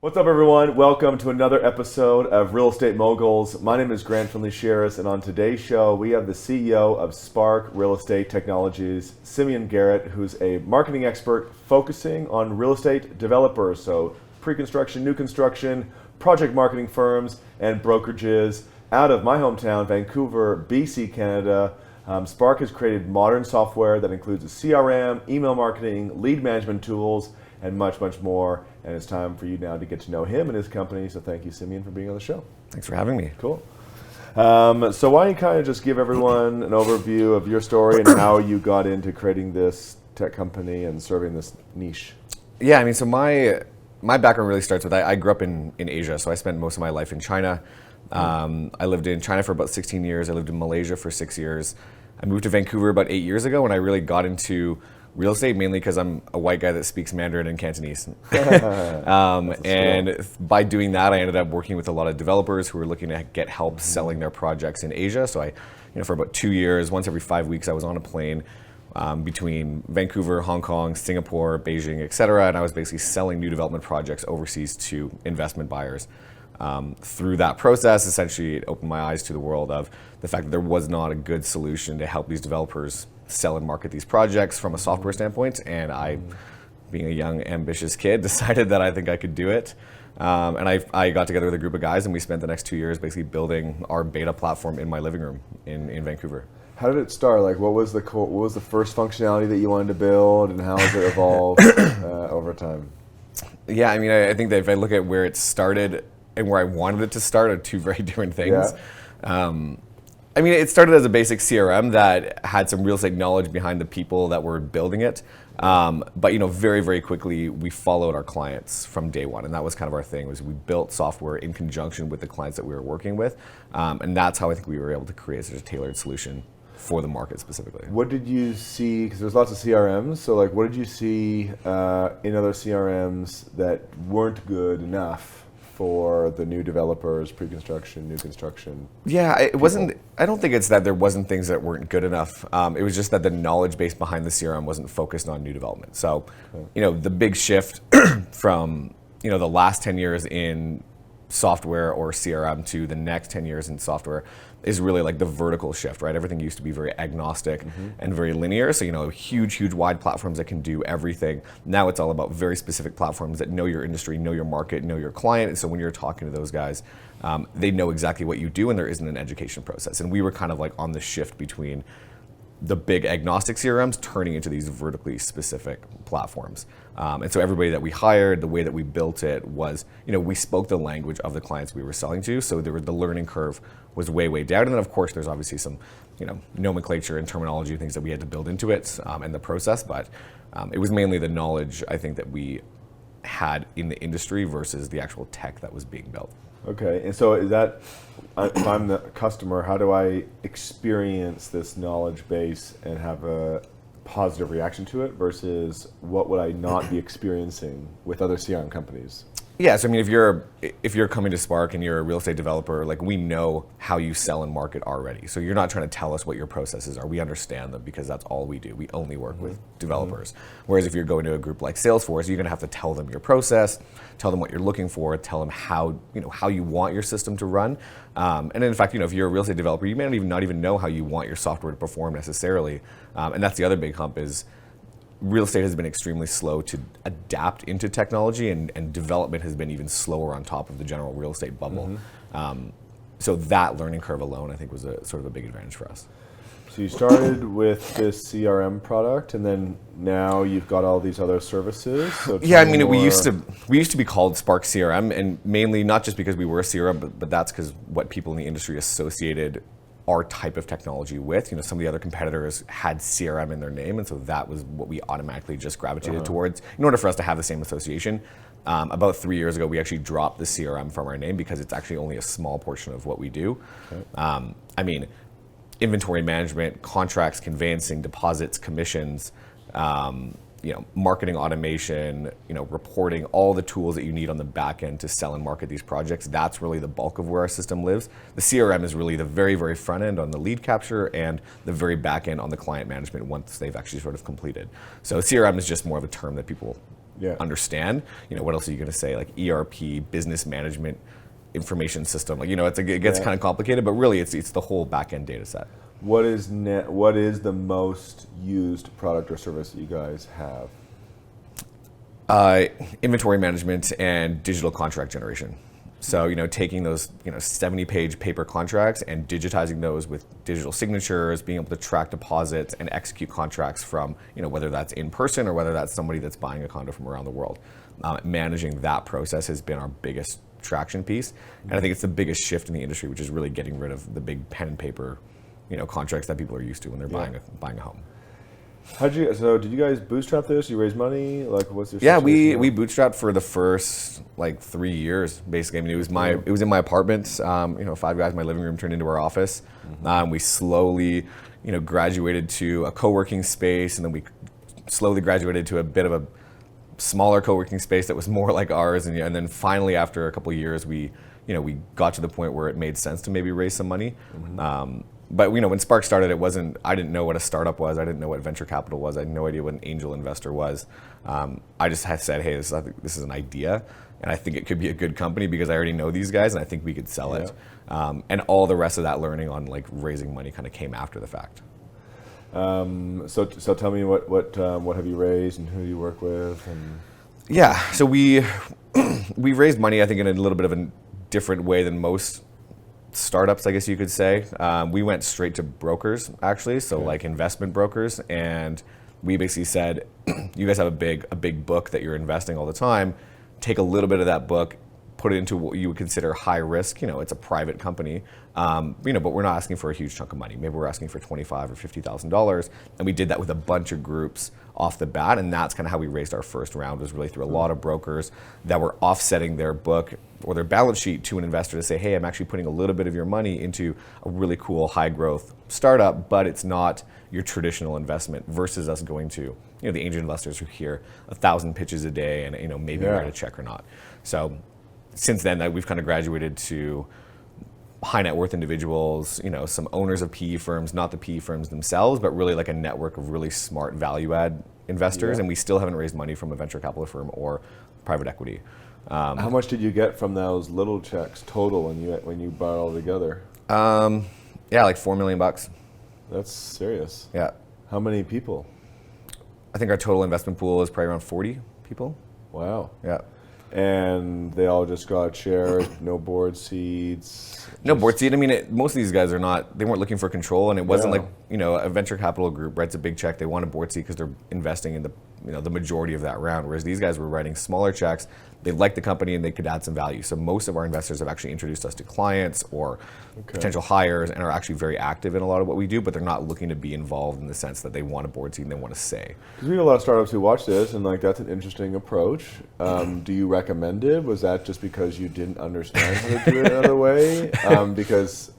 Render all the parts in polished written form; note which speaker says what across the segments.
Speaker 1: What's up, everyone? Welcome to another episode of Real Estate Moguls. My name is Grant Findlay-Shirras, and on today's show, we have the CEO of Spark Real Estate Technologies, Simeon Garratt, who's a marketing expert focusing on real estate developers, so pre-construction, new construction, project marketing firms, and brokerages. Out of my hometown, Vancouver, BC, Canada, Spark has created modern software that includes a CRM, email marketing, lead management tools, and much, much more. And it's time for you now to get to know him and his company. So thank you, Simeon, for being on the show.
Speaker 2: Thanks for having me.
Speaker 1: Cool. So why don't you kind of just give everyone an overview of your story and how you got into creating this tech company and serving this niche?
Speaker 2: Yeah, I mean, so my background really starts with, I grew up in Asia, so I spent most of my life in China. I lived in China for about 16 years. I lived in Malaysia for 6 years. I moved to Vancouver about 8 years ago, and I really got into real estate mainly because I'm a white guy that speaks Mandarin and Cantonese. And by doing that, I ended up working with a lot of developers who were looking to get help selling their projects in Asia. So for about 2 years, once every 5 weeks, I was on a plane between Vancouver, Hong Kong, Singapore, Beijing, et cetera. And I was basically selling new development projects overseas to investment buyers. Through that process, essentially, it opened my eyes to the world of the fact that there was not a good solution to help these developers sell and market these projects from a software standpoint. And I, being a young, ambitious kid, decided that I think I could do it. And I got together with a group of guys, and we spent the next 2 years basically building our beta platform in my living room in Vancouver.
Speaker 1: How did it start? Like, what was the first functionality that you wanted to build, and how has it evolved over time?
Speaker 2: Yeah, I mean, I think that if I look at where it started and where I wanted it to start are two very different things. Yeah. I mean, it started as a basic CRM that had some real estate knowledge behind the people that were building it. But very, very quickly, we followed our clients from day one. And that was kind of our thing, was we built software in conjunction with the clients that we were working with. And that's how I think we were able to create such a tailored solution for the market specifically.
Speaker 1: What did you see, because there's lots of CRMs, so like what did you see in other CRMs that weren't good enough for the new developers, pre-construction, new construction? Yeah,
Speaker 2: it wasn't. I don't think it's that there wasn't things that weren't good enough. It was just that the knowledge base behind the CRM wasn't focused on new development. So, the big shift from the last 10 years in software or CRM to the next 10 years in software is really like the vertical shift, right? Everything used to be very agnostic and very linear. So, huge wide platforms that can do everything. Now it's all about very specific platforms that know your industry, know your market, know your client. And so when you're talking to those guys, they know exactly what you do, and there isn't an education process. And we were kind of like on the shift between the big agnostic CRMs turning into these vertically specific platforms. And so everybody that we hired, the way that we built it was, we spoke the language of the clients we were selling to. So the learning curve was way down. And then of course there's obviously some, nomenclature and terminology things that we had to build into it and the process. But it was mainly the knowledge, I think, that we had in the industry versus the actual tech that was being built.
Speaker 1: Okay, and so is that, if I'm the customer, how do I experience this knowledge base and have a positive reaction to it versus what would I not be experiencing with other CRM companies?
Speaker 2: Yeah, so I mean, if you're coming to Spark and you're a real estate developer, like we know how you sell and market already. So you're not trying to tell us what your processes are. We understand them because that's all we do. We only work with developers. Whereas if you're going to a group like Salesforce, you're going to have to tell them your process, tell them what you're looking for, tell them how you want your system to run. And in fact, if you're a real estate developer, you may not even know how you want your software to perform necessarily. And that's the other big hump is real estate has been extremely slow to adapt into technology, and development has been even slower on top of the general real estate bubble. So that learning curve alone, I think, was sort of a big advantage for us.
Speaker 1: So you started with this CRM product, and then now you've got all these other services. So
Speaker 2: yeah, I mean, we used to be called Spark CRM, and mainly not just because we were a CRM, but that's because what people in the industry associated our type of technology with. Some of the other competitors had CRM in their name, and so that was what we automatically just gravitated towards in order for us to have the same association. About 3 years ago, we actually dropped the CRM from our name because it's actually only a small portion of what we do. Okay. I mean, inventory management, contracts, conveyancing, deposits, commissions, marketing automation, reporting, all the tools that you need on the back end to sell and market these projects. That's really the bulk of where our system lives. The CRM is really the very, very front end on the lead capture and the very back end on the client management once they've actually sort of completed. So CRM is just more of a term that people understand. What else are you going to say? Like ERP, business management, information system. Like, it gets kind of complicated, but really it's the whole back-end data set.
Speaker 1: What is the most used product or service that you guys have?
Speaker 2: Inventory management and digital contract generation. So, taking those, 70-page paper contracts and digitizing those with digital signatures, being able to track deposits and execute contracts from, whether that's in person or whether that's somebody that's buying a condo from around the world. Managing that process has been our biggest traction piece. And I think it's the biggest shift in the industry, which is really getting rid of the big pen and paper, contracts that people are used to when they're buying a home.
Speaker 1: Did you guys bootstrap this? You raise money? Like, what's your
Speaker 2: situation? We bootstrapped for the first 3 years, basically. I mean, it was in my apartment. 5 guys in my living room turned into our office. We slowly, graduated to a co-working space, and then we slowly graduated to a bit of a smaller co-working space that was more like ours. And then finally, after a couple of years, we got to the point where it made sense to maybe raise some money. But when Spark started, I didn't know what a startup was. I didn't know what venture capital was. I had no idea what an angel investor was. I just had said, hey, this is an idea, and I think it could be a good company because I already know these guys, and I think we could sell it. And all the rest of that learning on raising money kind of came after the fact.
Speaker 1: So tell me what have you raised and who do you work with?
Speaker 2: So we raised money, I think, in a little bit of a different way than most startups, I guess you could say. We went straight to brokers, actually, so investment brokers, and we basically said, you guys have a big book that you're investing all the time. Take a little bit of that book, put it into what you would consider high risk. It's a private company, but we're not asking for a huge chunk of money. Maybe we're asking for $25,000 or $50,000, and we did that with a bunch of groups off the bat, and that's kind of how we raised our first round, was really through a lot of brokers that were offsetting their book or their balance sheet to an investor to say, hey, I'm actually putting a little bit of your money into a really cool high growth startup, but it's not your traditional investment, versus us going to the angel investors who hear 1,000 pitches a day and maybe write a check or not. So since then, we've kind of graduated to high net worth individuals, some owners of PE firms, not the PE firms themselves, but really like a network of really smart value add investors. And we still haven't raised money from a venture capital firm or private equity.
Speaker 1: How much did you get from those little checks total when you brought it all together?
Speaker 2: Like $4 million.
Speaker 1: That's serious.
Speaker 2: Yeah.
Speaker 1: How many people?
Speaker 2: I think our total investment pool is probably around 40 people.
Speaker 1: Wow.
Speaker 2: Yeah.
Speaker 1: And they all just got shares, no board seats?
Speaker 2: No board seat. I mean, most of these guys they weren't looking for control, and it wasn't like, a venture capital group writes a big check, they want a board seat because they're investing in the majority of that round, whereas these guys were writing smaller checks. They liked the company and they could add some value. So most of our investors have actually introduced us to clients or potential hires and are actually very active in a lot of what we do, but they're not looking to be involved in the sense that they want a board seat and they want to say.
Speaker 1: Because we have a lot of startups who watch this and that's an interesting approach. Do you recommend it? Was that just because you didn't understand how to do it another way? Because,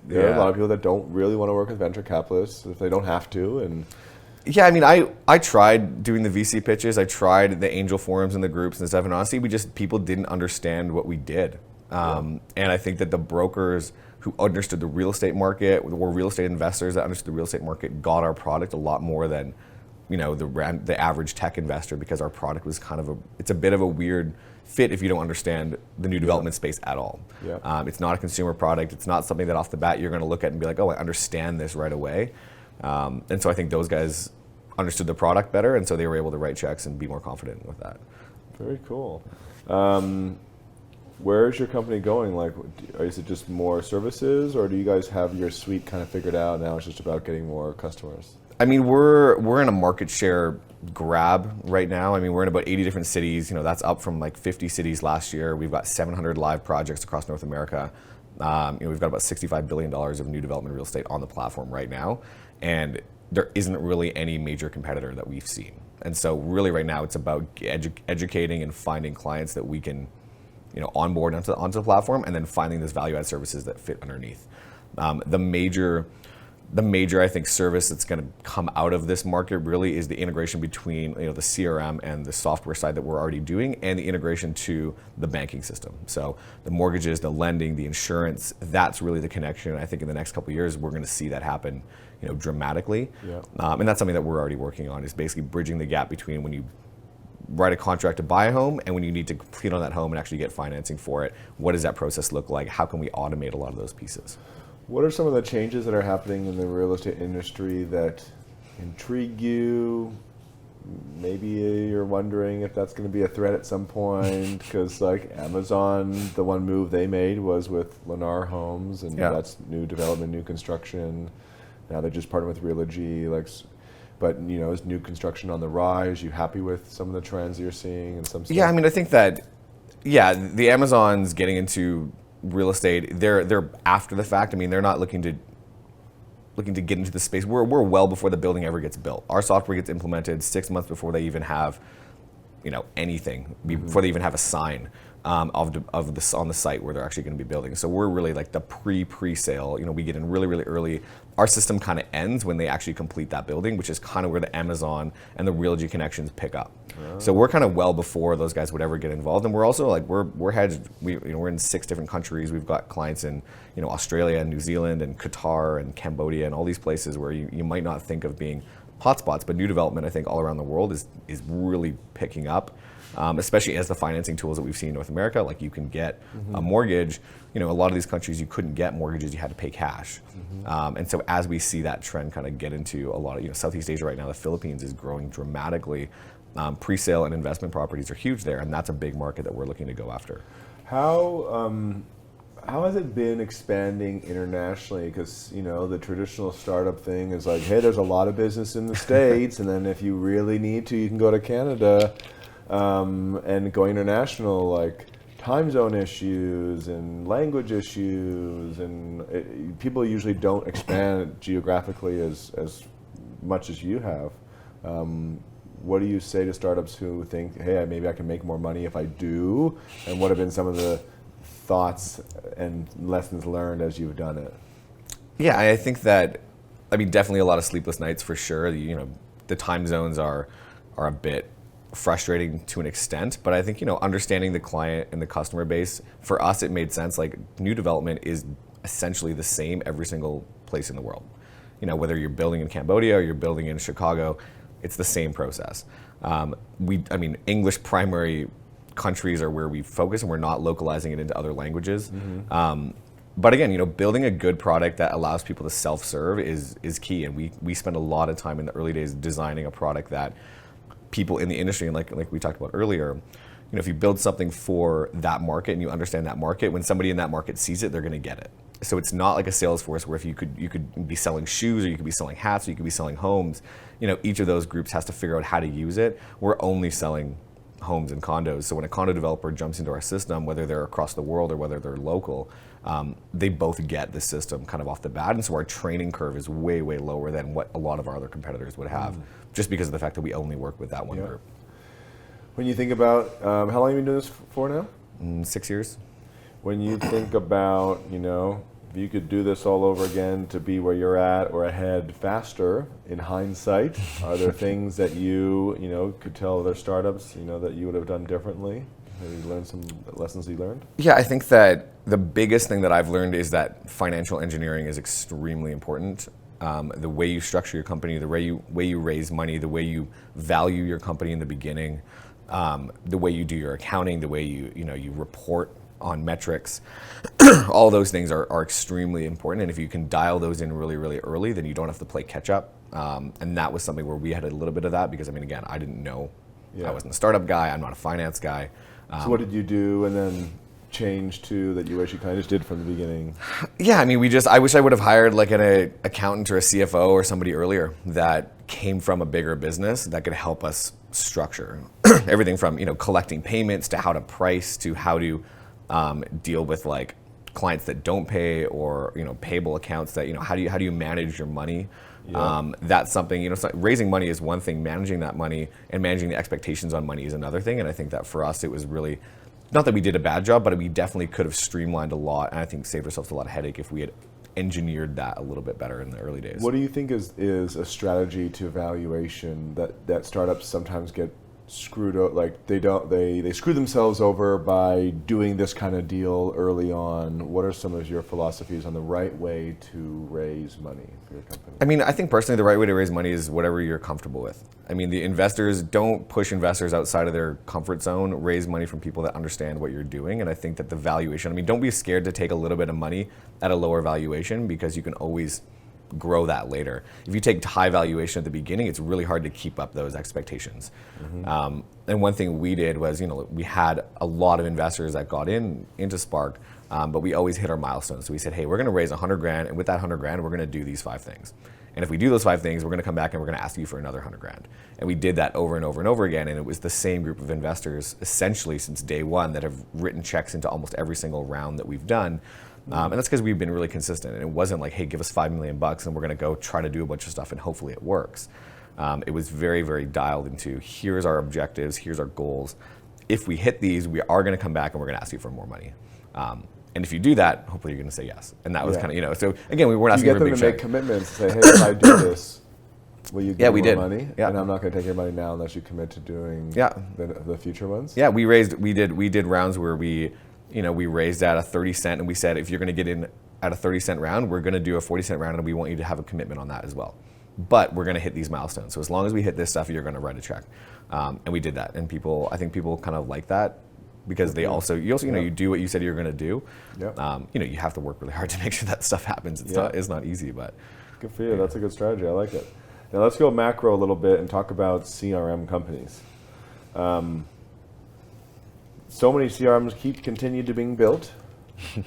Speaker 1: there are a lot of people that don't really want to work with venture capitalists if they don't have to. And
Speaker 2: yeah, I tried doing the VC pitches. I tried the angel forums and the groups and stuff. And honestly, people didn't understand what we did. And I think that the brokers who understood the real estate market, or real estate investors that understood the real estate market, got our product a lot more than, the average tech investor, because our product was it's a bit of a weird fit if you don't understand the new development space at all. It's not a consumer product. It's not something that off the bat you're going to look at and be like, oh, I understand this right away. And so I think those guys understood the product better, and so they were able to write checks and be more confident with that.
Speaker 1: Very cool. Where is your company going? Is it just more services, or do you guys have your suite kind of figured out now? It's just about getting more customers.
Speaker 2: We're in a market share grab right now. We're in about 80 different cities. That's up from 50 cities last year. We've got 700 live projects across North America. We've got about $65 billion of new development real estate on the platform right now, and there isn't really any major competitor that we've seen. And so really right now it's about educating and finding clients that we can onboard onto the platform, and then finding those value add services that fit underneath. The major, I think, service that's going to come out of this market really is the integration between the CRM and the software side that we're already doing, and the integration to the banking system. So the mortgages, the lending, the insurance, that's really the connection. And I think in the next couple of years, we're going to see that happen dramatically. And that's something that we're already working on, is basically bridging the gap between when you write a contract to buy a home and when you need to complete on that home and actually get financing for it. What does that process look like? How can we automate a lot of those pieces?
Speaker 1: What are some of the changes that are happening in the real estate industry that intrigue you? Maybe you're wondering if that's going to be a threat at some point, because like Amazon, the one move they made was with Lennar Homes, and that's new development, new construction. Now they're just partnering with Realogy, but you know, is new construction on the rise? You happy with some of the trends you're seeing and some stuff?
Speaker 2: Yeah, I mean, I think that the Amazons getting into real estate, they're after the fact. I mean, they're not looking to get into the space. We're well before the building ever gets built. Our software gets implemented 6 months before they even have, you know, anything, before they even have a sign of this on the site where they're actually going to be building. So we're really like the pre-sale. You know, we get in really, really early. Our system kind of ends when they actually complete that building, which is kind of where the Amazon and the Realogy connections pick up. Oh. So we're kind of well before those guys would ever get involved, and we're also like we're hedged. We're in 6 different countries. We've got clients in Australia and New Zealand and Qatar and Cambodia and all these places where you might not think of being hotspots, but new development I think all around the world is really picking up. Especially as the financing tools that we've seen in North America, like you can get a mortgage. You know, a lot of these countries you couldn't get mortgages; you had to pay cash. And so as we see that trend kind of get into a lot of Southeast Asia right now, the Philippines is growing dramatically. Pre-sale and investment properties are huge there, and that's a big market that we're looking to go after.
Speaker 1: How has it been expanding internationally? Because the traditional startup thing is like, hey, there's a lot of business in the States, and then if you really need to, you can go to Canada. And going international, like time zone issues and language issues, and people usually don't expand geographically as much as you have. What do you say to startups who think, hey, maybe I can make more money if I do? And what have been some of the thoughts and lessons learned as you've done it?
Speaker 2: Yeah, I think that, definitely a lot of sleepless nights for sure. The time zones are a bit frustrating to an extent, but I think understanding the client and the customer base, for us it made sense. Like, new development is essentially the same every single place in the world. Whether you're building in Cambodia or you're building in Chicago, it's the same process. English primary countries are where we focus, and we're not localizing it into other languages. But again, building a good product that allows people to self-serve is key, and we spend a lot of time in the early days designing a product that people in the industry, and like we talked about earlier, if you build something for that market and you understand that market, when somebody in that market sees it, they're going to get it. So it's not like a Salesforce where if you could be selling shoes, or you could be selling hats, or you could be selling homes. Each of those groups has to figure out how to use it. We're only selling homes and condos. So when a condo developer jumps into our system, whether they're across the world or whether they're local, they both get the system kind of off the bat. And so our training curve is way, way lower than what a lot of our other competitors would have, just because of the fact that we only work with that one group.
Speaker 1: When you think about, how long have you been doing this for now?
Speaker 2: 6 years.
Speaker 1: When you think about, if you could do this all over again to be where you're at or ahead faster, in hindsight, are there things that you could tell other startups, that you would have done differently? Have you learned some lessons you learned?
Speaker 2: Yeah, I think that the biggest thing that I've learned is that financial engineering is extremely important. The way you structure your company, the way you raise money, the way you value your company in the beginning, the way you do your accounting, the way you report on metrics, all those things are extremely important. And if you can dial those in really, really early, then you don't have to play catch up. And that was something where we had a little bit of that, because again, I didn't know. I wasn't a startup guy. I'm not a finance guy.
Speaker 1: So what did you do and then change to that you wish you kind of just did from the beginning?
Speaker 2: Yeah, I wish I would have hired like an accountant or a CFO or somebody earlier that came from a bigger business that could help us structure everything from collecting payments to how to price to how to deal with like clients that don't pay, or payable accounts that how do you manage your money. That's something, raising money is one thing, managing that money and managing the expectations on money is another thing. And I think that for us, it was really, not that we did a bad job, but we definitely could have streamlined a lot, and I think saved ourselves a lot of headache if we had engineered that a little bit better in the early days.
Speaker 1: What do you think is a strategy to valuation that startups sometimes get screwed out, like they screw themselves over by doing this kind of deal early on. What are some of your philosophies on the right way to raise money for your company?
Speaker 2: I mean, I think personally the right way to raise money is whatever you're comfortable with. I mean, the investors, don't push investors outside of their comfort zone. Raise money from people that understand what you're doing. And I think that the valuation, I mean, don't be scared to take a little bit of money at a lower valuation, because you can always grow that later. If you take high valuation at the beginning, it's really hard to keep up those expectations. And one thing we did was, we had a lot of investors that got into Spark, but we always hit our milestones. So we said, hey, we're going to raise 100 grand, and with that 100 grand, we're going to do these 5 things. And if we do those 5 things, we're going to come back and we're going to ask you for another 100 grand. And we did that over and over and over again. And it was the same group of investors essentially since day one that have written checks into almost every single round that we've done. And that's because we've been really consistent. And it wasn't like, hey, give us $5 million and we're going to go try to do a bunch of stuff and hopefully it works. It was very, very dialed into, here's our objectives, here's our goals. If we hit these, we are going to come back and we're going to ask you for more money. And if you do that, hopefully you're going to say yes. And that was kind of, so again, we weren't asking for a big check.
Speaker 1: You get them to make commitments and say, hey, if I do this, will you give me more money?
Speaker 2: Yeah.
Speaker 1: And I'm not going to take your money now unless you commit to doing the future ones?
Speaker 2: Yeah, we did rounds where we raised at a 30 cent, and we said, if you're going to get in at a 30 cent round, we're going to do a 40 cent round, and we want you to have a commitment on that as well. But we're going to hit these milestones. So as long as we hit this stuff, you're going to write a check. And we did that. And I think people kind of like that, because you do what you said you're going to do. Yep. You have to work really hard to make sure that stuff happens. It's not easy, but.
Speaker 1: Good for you. That's a good strategy. I like it. Now let's go macro a little bit and talk about CRM companies. So many CRMs continue to being built, and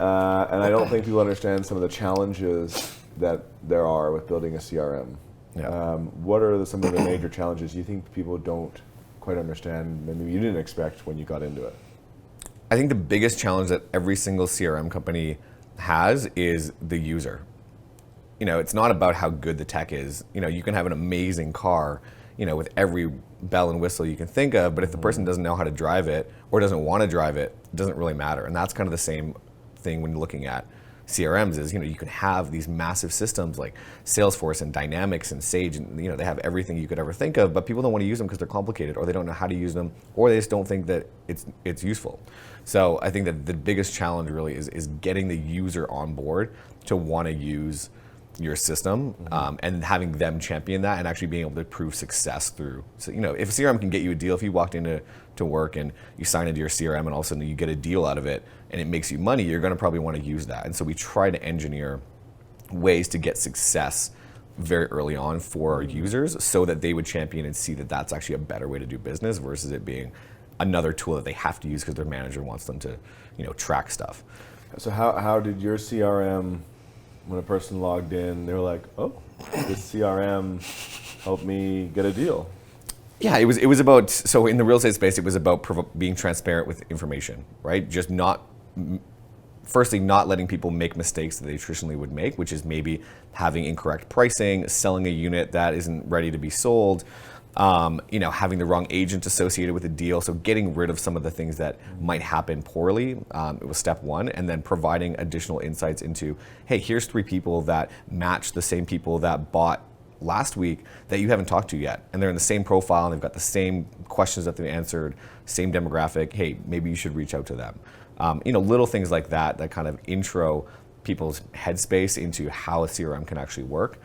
Speaker 1: I don't think people understand some of the challenges that there are with building a CRM. Yeah. What are some of the major challenges you think people don't quite understand, maybe you didn't expect when you got into it?
Speaker 2: I think the biggest challenge that every single CRM company has is the user. It's not about how good the tech is. You can have an amazing car, with every bell and whistle you can think of, but if the person doesn't know how to drive it or doesn't want to drive it, it doesn't really matter. And that's kind of the same thing when you're looking at CRMs is, you can have these massive systems like Salesforce and Dynamics and Sage, and they have everything you could ever think of, but people don't want to use them because they're complicated, or they don't know how to use them, or they just don't think that it's useful. So I think that the biggest challenge really is getting the user on board to want to use your system, and having them champion that and actually being able to prove success through. So, if a CRM can get you a deal, if you walked into work and you sign into your CRM and all of a sudden you get a deal out of it and it makes you money, you're going to probably want to use that. And so we try to engineer ways to get success very early on for our users so that they would champion and see that that's actually a better way to do business versus it being another tool that they have to use because their manager wants them to, track stuff.
Speaker 1: So how did your CRM, when a person logged in, they were like, oh, this CRM helped me get a deal?
Speaker 2: Yeah, it was about, so in the real estate space, it was about being transparent with information, right? Just firstly, not letting people make mistakes that they traditionally would make, which is maybe having incorrect pricing, selling a unit that isn't ready to be sold, having the wrong agent associated with a deal. So getting rid of some of the things that might happen poorly, it was step one. And then providing additional insights into, hey, here's 3 people that match the same people that bought last week that you haven't talked to yet. And they're in the same profile and they've got the same questions that they answered, same demographic. Hey, maybe you should reach out to them. Little things like that kind of intro people's headspace into how a CRM can actually work.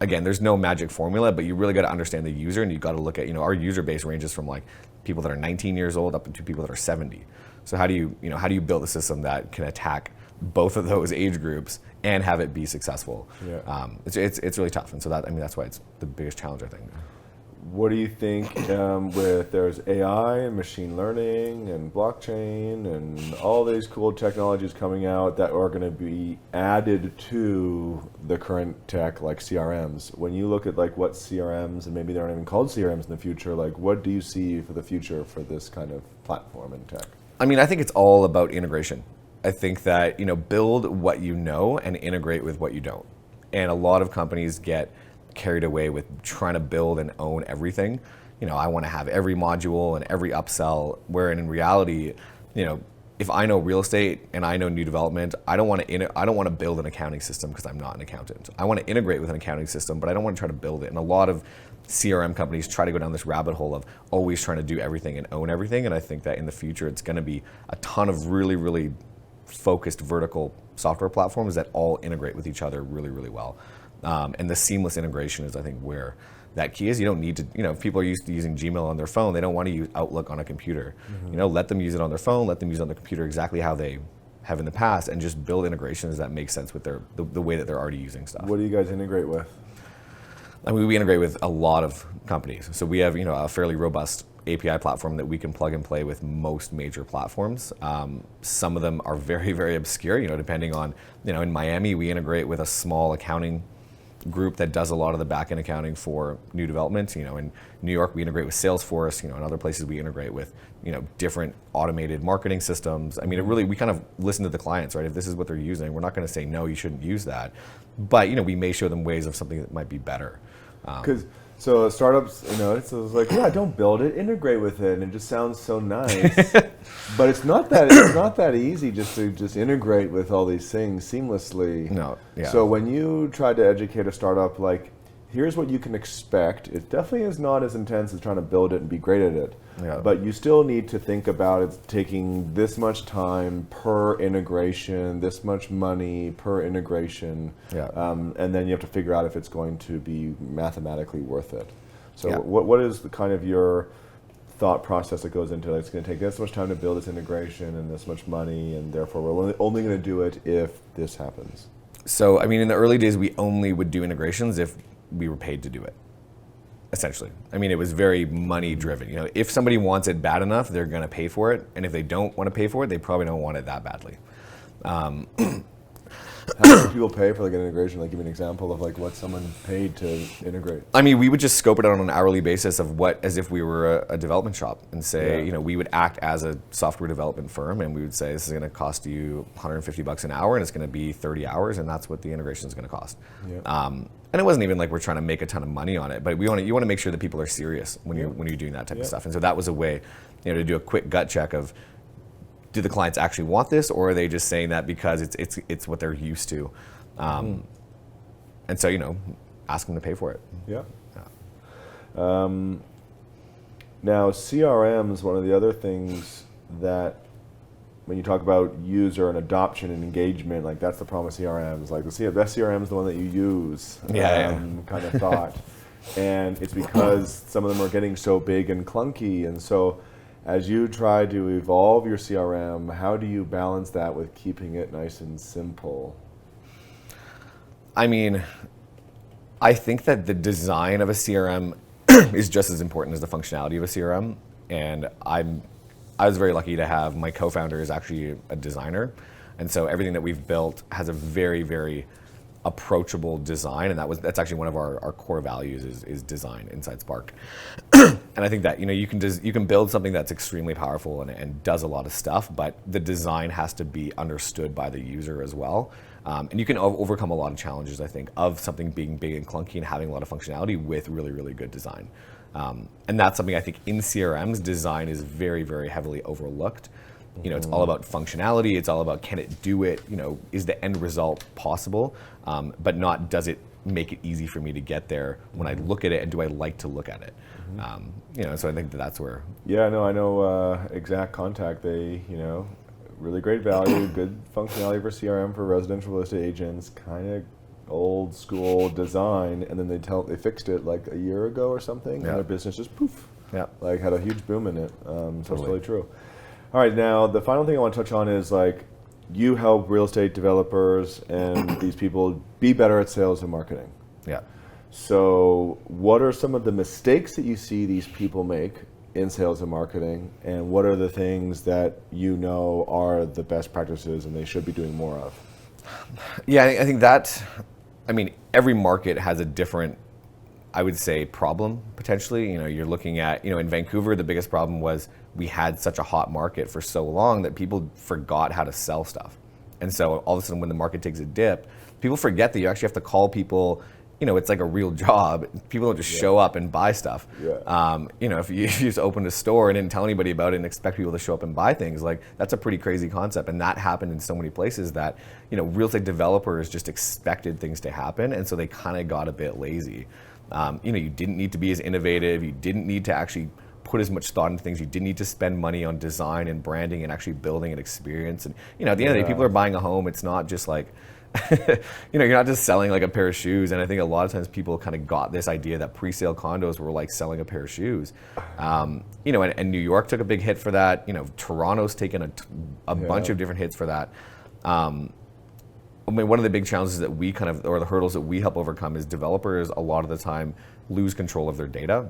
Speaker 2: Again, there's no magic formula, but you really got to understand the user, and you got to look at, our user base ranges from like people that are 19 years old up to people that are 70. So how do you build a system that can attack both of those age groups and have it be successful? Yeah. It's really tough, and so that's why it's the biggest challenge, I think.
Speaker 1: What do you think with there's AI and machine learning and blockchain and all these cool technologies coming out that are going to be added to the current tech like CRMs? When you look at like what CRMs, and maybe they aren't even called CRMs in the future, like what do you see for the future for this kind of platform and tech?
Speaker 2: I mean, I think it's all about integration. I think that, build what you know and integrate with what you don't. And a lot of companies get carried away with trying to build and own everything. I want to have every module and every upsell, where in reality, if I know real estate and I know new development, I don't want to build an accounting system because I'm not an accountant. I want to integrate with an accounting system, but I don't want to try to build it. And a lot of CRM companies try to go down this rabbit hole of always trying to do everything and own everything. And I think that in the future, it's going to be a ton of really, really focused vertical software platforms that all integrate with each other really, really well. And the seamless integration is, I think, where that key is. You don't need to, if people are used to using Gmail on their phone, they don't want to use Outlook on a computer. Let them use it on their phone, let them use it on the computer exactly how they have in the past, and just build integrations that make sense with the way that they're already using stuff.
Speaker 1: What do you guys integrate with?
Speaker 2: I mean, we integrate with a lot of companies. So we have, a fairly robust API platform that we can plug and play with most major platforms. Some of them are very, very obscure, depending on, in Miami, we integrate with a small accounting group that does a lot of the back-end accounting for new development. In New York, we integrate with Salesforce. In other places, we integrate with, different automated marketing systems. I mean, we kind of listen to the clients, right? If this is what they're using, we're not going to say, no, you shouldn't use that. But, we may show them ways of something that might be better.
Speaker 1: So startups, it's like, yeah, don't build it, integrate with it, and it just sounds so nice. But it's not that easy just to integrate with all these things seamlessly.
Speaker 2: No, yeah.
Speaker 1: So when you try to educate a startup, like, here's what you can expect. It definitely is not as intense as trying to build it and be great at it.
Speaker 2: Yeah.
Speaker 1: But you still need to think about it taking this much time per integration, this much money per integration.
Speaker 2: Yeah.
Speaker 1: And then you have to figure out if it's going to be mathematically worth it. So
Speaker 2: Yeah.
Speaker 1: what is the kind of your thought process that goes into it? It's going to take this much time to build this integration and this much money, and therefore we're only going to do it if this happens.
Speaker 2: So, I mean, in the early days, we only would do integrations if we were paid to do it, essentially. I mean, it was very money driven. If somebody wants it bad enough, they're going to pay for it. And if they don't want to pay for it, they probably don't want it that badly.
Speaker 1: How much do people pay for like an integration? Like, give me an example of like what someone paid to integrate.
Speaker 2: I mean, we would just scope it out on an hourly basis of as if we were a development shop, and say, we would act as a software development firm, and we would say, this is going to cost you $150 an hour, and it's going to be 30 hours, and that's what the integration is going to cost.
Speaker 1: Yeah.
Speaker 2: And it wasn't even like we're trying to make a ton of money on it, but you want to make sure that people are serious when you're doing that type of stuff. And so that was a way, to do a quick gut check of, do the clients actually want this, or are they just saying that because it's what they're used to? And so, ask them to pay for it.
Speaker 1: Yeah. Now, CRM is one of the other things that, when you talk about user and adoption and engagement, like that's the problem with CRMs. Like the best CRM is the one that you use, kind of thought. And it's because some of them are getting so big and clunky. And so as you try to evolve your CRM, how do you balance that with keeping it nice and simple?
Speaker 2: I mean, I think that the design of a CRM is just as important as the functionality of a CRM. And I was very lucky to have my co-founder is actually a designer. And so everything that we've built has a very, very approachable design. And that's actually one of our core values is design inside Spark. And I think that, you can build something that's extremely powerful and does a lot of stuff, but the design has to be understood by the user as well. And you can overcome a lot of challenges, I think, of something being big and clunky and having a lot of functionality with really, really good design. And that's something I think in CRMs, design is very, very heavily overlooked. It's all about functionality. It's all about, can it do it? Is the end result possible? But not, does it make it easy for me to get there when I look at it, and do I like to look at it? So I think that's where.
Speaker 1: Yeah, no, I know Exact Contact, they, really great value, good functionality for CRM for residential real estate agents, kind of old school design, and then they fixed it like a year ago or something, and their business just poof, like had a huge boom in it. So it's really true. All right, now the final thing I want to touch on is like, you help real estate developers and these people be better at sales and marketing.
Speaker 2: Yeah.
Speaker 1: So what are some of the mistakes that you see these people make in sales and marketing, and what are the things that are the best practices and they should be doing more of?
Speaker 2: Yeah, I think that, every market has a different, I would say, problem potentially. You're looking at, in Vancouver, the biggest problem was we had such a hot market for so long that people forgot how to sell stuff. And so all of a sudden when the market takes a dip, people forget that you actually have to call people. It's like a real job. People don't just show up and buy stuff. Yeah. If you just opened a store and didn't tell anybody about it and expect people to show up and buy things, like that's a pretty crazy concept. And that happened in so many places that, real estate developers just expected things to happen. And so they kind of got a bit lazy. You didn't need to be as innovative. You didn't need to actually put as much thought into things. You didn't need to spend money on design and branding and actually building an experience. And at the end of the day, people are buying a home. It's not just like, you're not just selling like a pair of shoes. And I think a lot of times people kind of got this idea that pre-sale condos were like selling a pair of shoes. And New York took a big hit for that. Toronto's taken a bunch of different hits for that. One of the big challenges that we or the hurdles that we help overcome is developers a lot of the time lose control of their data.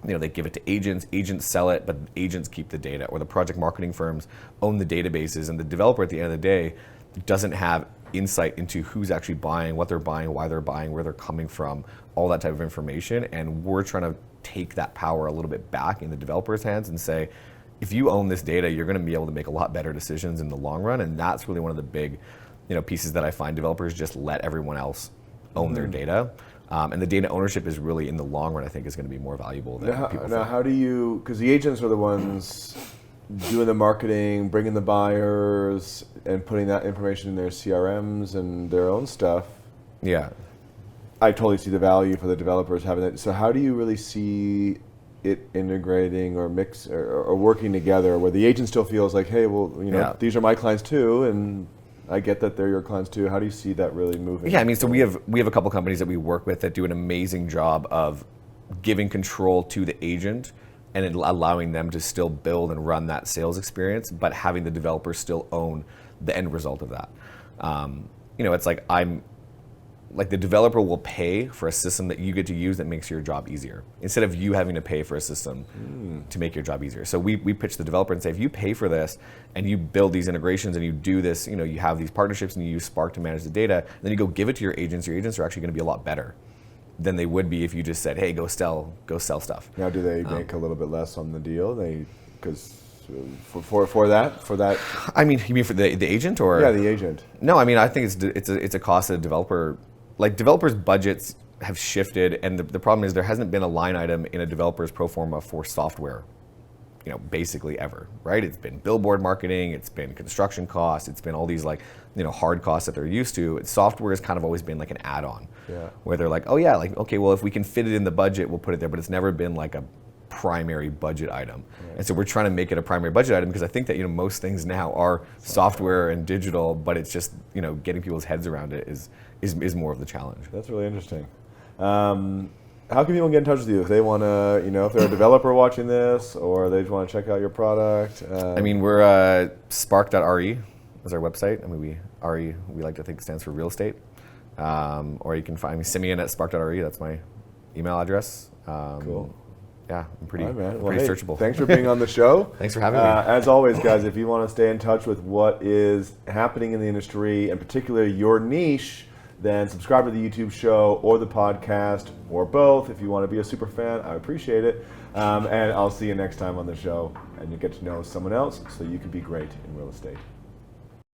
Speaker 2: They give it to agents sell it, but agents keep the data, or the project marketing firms own the databases, and the developer at the end of the day doesn't have insight into who's actually buying, what they're buying, why they're buying, where they're coming from, all that type of information. And we're trying to take that power a little bit back in the developer's hands and say, if you own this data, you're going to be able to make a lot better decisions in the long run. And that's really one of the big pieces that I find developers just let everyone else own their data. And the data ownership is really, in the long run, I think is going to be more valuable than people think.
Speaker 1: Now, how do you, because the agents are the ones doing the marketing, bringing the buyers, and putting that information in their CRMs and their own stuff.
Speaker 2: Yeah.
Speaker 1: I totally see the value for the developers having it. So how do you really see it integrating or mix or working together where the agent still feels like, hey, well, these are my clients too, and I get that they're your clients too. How do you see that really moving?
Speaker 2: Yeah, so we have a couple companies that we work with that do an amazing job of giving control to the agent and allowing them to still build and run that sales experience, but having the developer still own the end result of that. It's like the developer will pay for a system that you get to use that makes your job easier, instead of you having to pay for a system to make your job easier. So we pitch the developer and say, if you pay for this and you build these integrations and you do this, you have these partnerships and you use Spark to manage the data, and then you go give it to your agents are actually going to be a lot better than they would be if you just said, hey, go sell stuff.
Speaker 1: Now, do they make a little bit less on the deal? Because for that.
Speaker 2: I mean, you mean for the agent or?
Speaker 1: Yeah, the agent.
Speaker 2: No, I mean, I think it's a cost of the developer. Like, developers' budgets have shifted, and the problem is there hasn't been a line item in a developer's pro forma for software, basically ever, right? It's been billboard marketing, it's been construction costs, it's been all these hard costs that they're used to. Software has kind of always been like an add-on, where they're like, oh yeah, like, okay, well, if we can fit it in the budget, we'll put it there, but it's never been like a primary budget item. Right. And so we're trying to make it a primary budget item, because I think that most things now are software and digital, but it's just getting people's heads around it is more of the challenge.
Speaker 1: That's really interesting. How can people get in touch with you if they want to, if they're a developer watching this, or they just want to check out your product?
Speaker 2: We're spark.re is our website. We like to think stands for real estate. Or you can find me, Simeon at spark.re. That's my email address.
Speaker 1: Cool.
Speaker 2: Yeah, I'm pretty
Speaker 1: hey,
Speaker 2: searchable.
Speaker 1: Thanks for being on the show.
Speaker 2: Thanks for having me.
Speaker 1: As always, guys, if you want to stay in touch with what is happening in the industry, and particularly your niche, then subscribe to the YouTube show or the podcast, or both. If you want to be a super fan, I appreciate it. And I'll see you next time on the show, and you get to know someone else so you can be great in real estate.